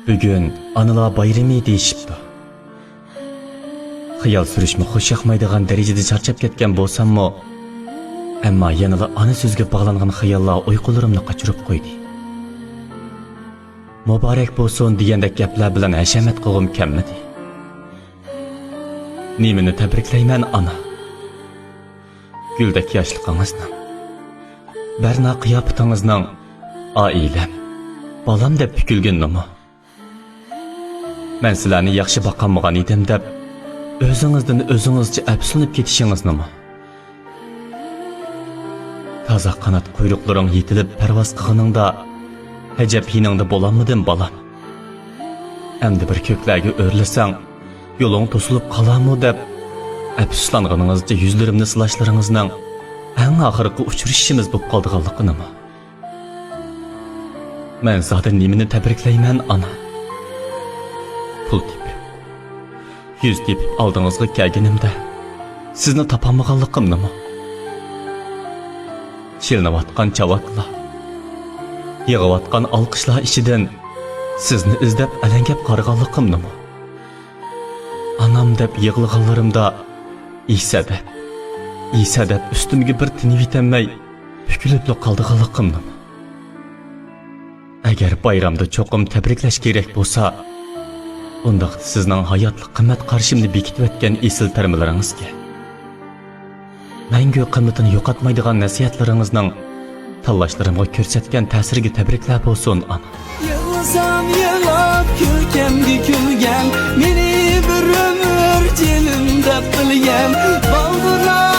Bugün analar bayrami deyishibdi. Xiyol surishmi xush yoqmaydigan darajada charchab ketgan bo'lsam-mu, ammo yanada ana so'zga bog'langan xayollar uyqularimni qochirib qo'ydi. Muborak bo'lsin degandek gaplar bilan hashamat qilg'im kelmadi. Nimani tabriklayman ana. Guldek yoshliqingizning, barna qiyofatingizning oilam, bolam deb bukilgannimi? Men sizlarni yaxshi boqolmagan edim deb o'zingizdan o'zingizcha afsuslanib ketishingiznimi? Toza qanot quyruqlaring yetilib parvoz qilganingda ajab yiningda bo'lanmidim bolam? Endi bir ko'klarga o'rlasang, yo'ling to'silib qolarmi deb afsuslanganingizcha yuzlarimni silashlaringizning eng oxirgi uchrashishimiz bo'lib qoldiganligini? Men zotan nimani tabriklayman ana? Pul tepib, yuz tepib oldingizga kelganimda sizni topolmaganligimni? Chilinayotgan chavaklar, yig'ayotgan olqishlar ichidan sizni izlab alangab qaraganligimni? Anam deb yig'laganlarimda İsa deb ustimga bir tinib yetemay bukilib qoldiganligimni? Agar bayramda cho'qim tabriklash kerak bo'lsa, unda sizning hayotlik qimmat qarshimni bekitib o'tgan esil tarmalaringizga, mangu qimmatini yo'qotmaydigan nasihatlaringizning tanlashlarimga ko'rsatgan ta'siriga tabriklar bo'lsin ana. Yig'lasam yig'lab, kulkamga kulgan, meni bir umr jilim deb bilgan, baldurlar